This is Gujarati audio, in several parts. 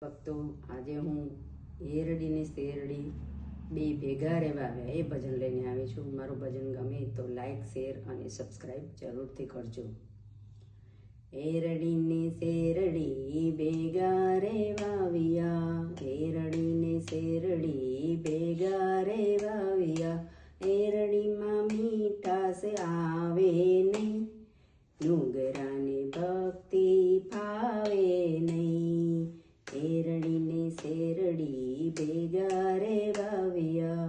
ભક્તો, આજે હું એરડી ને શેરડી બે ભેગા રહેવા આવ્યા એ ભજન લઈને આવી છું. મારું ભજન ગમે તો લાઈક, શેર અને સબસ્ક્રાઈબ જરૂરથી કરજો. એરડી ને શેરડી ભેગા રહેવા આવ્યા, એરડી ને શેરડી ભેગા રહેવા આવ્યા. એરડીમાં મીઠાશ આવે નહીં, ડુંગરાને ભક્તિ ફાવે નહીં. એરડી ને શેરડી ભેગા રહેવા આવ્યા,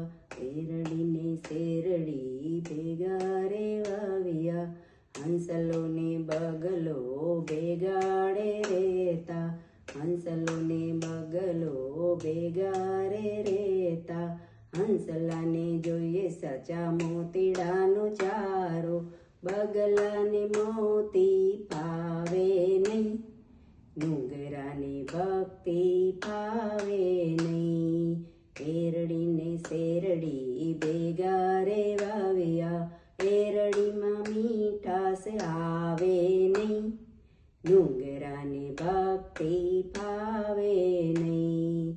એરડી ને શેરડી ભેગા રહેવા આવ્યા. હંસલો ને બગલો ભેગાડે રહેતા, હંસલો ને બગલો ભેગાડે રહેતા. હંસલાને જોઈએ સાચા મોતીડાનો ચારો, બગલાને મોતી પાવે નહીં, ડુંગરાને ભક્તિ પાવે નહીં. એરડી ને શેરડી ભેગા રહેવા આવ્યા, એરડીમાં મીઠાશ આવે નહીં, ડુંગરાને ભક્તિ પાવે નહીં.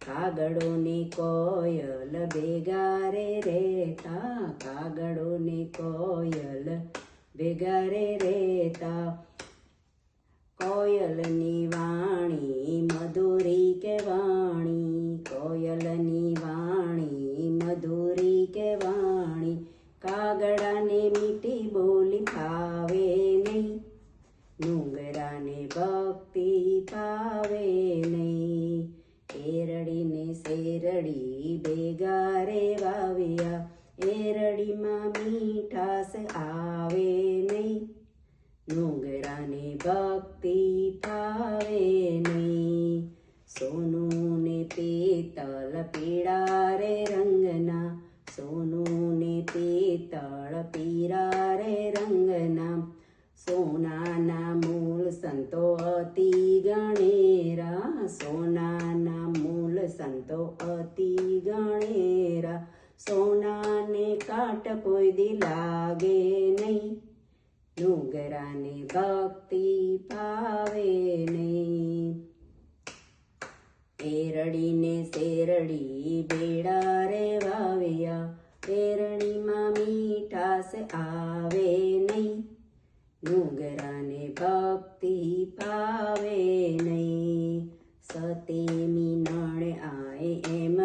કાગડો ને કોયલ ભેગા રહેતા, કાગડો ને કોયલ ભેગા રહેતા. કોયલની વાણી મધુરી કે વાણી, કોયલની વાણી મધુરી કે વાણી. કાગડાને મીઠી બોલી ફાવે નહીં, ડુંગરાને ભક્તિ પાવે નહીં. એરડી ને શેરડી ભેગા રહેવા આવ્યા, એરડીમાં મીઠાશ આવે નહીં, ડુંગરાને ભક્તિ પાવે નહીં. સોનું ને પિત્તળ પીળા રે રંગના, સોનું ને પિત્તળ પીળા રે રંગના. સોનાના મૂળ સંતો અતિ ગણેરા, સોનાના મૂળ સંતો અતિ ગણેરા. સોનાને કાટ કોઈ દી લાગે નહીં, ડુંગરાને ભક્તિ પાવે નહીં. એરડી ને શેરડી ભેળા રહેવા આવ્યા, એરડીમાં મીઠાશ આવે નહીં, ડુંગરાને ભક્તિ પાવે નહીં. સતે મીનળ આય એમ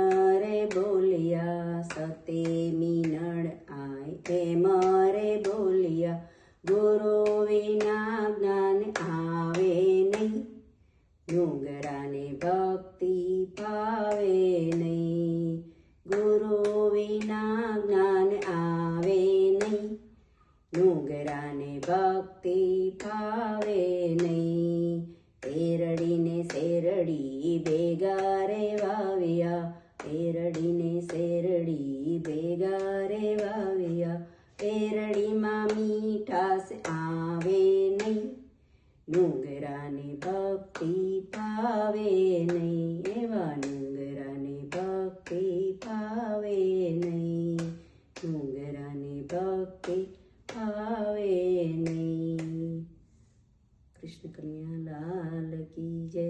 રે બોલ્યા, સતે મીનળ આય એમ રે બોલ્યા. ગુરુ વિના જ્ઞાન આવે નહીં, ડુંગરાને ભક્તિ પાવે નહીં. ગુરુ વિના જ્ઞાન આવે નહીં, ડુંગરાને ભક્તિ પાવે નહીં. એરડી ને શેરડી ભેગા રહેવા આવ્યા, એરડી ને શેરડી ભેગા રહેવા આવ્યા. એરડીમાં મીઠાશ આવે નહીં, ડુંગરાને ભક્તિ પાવે નહીં. એવા ડુંગરાને ભક્તિ પાવે નહીં, ડુંગરાને ભક્તિ પાવે નહીં. કૃષ્ણ કન્યા લાલ કી જય.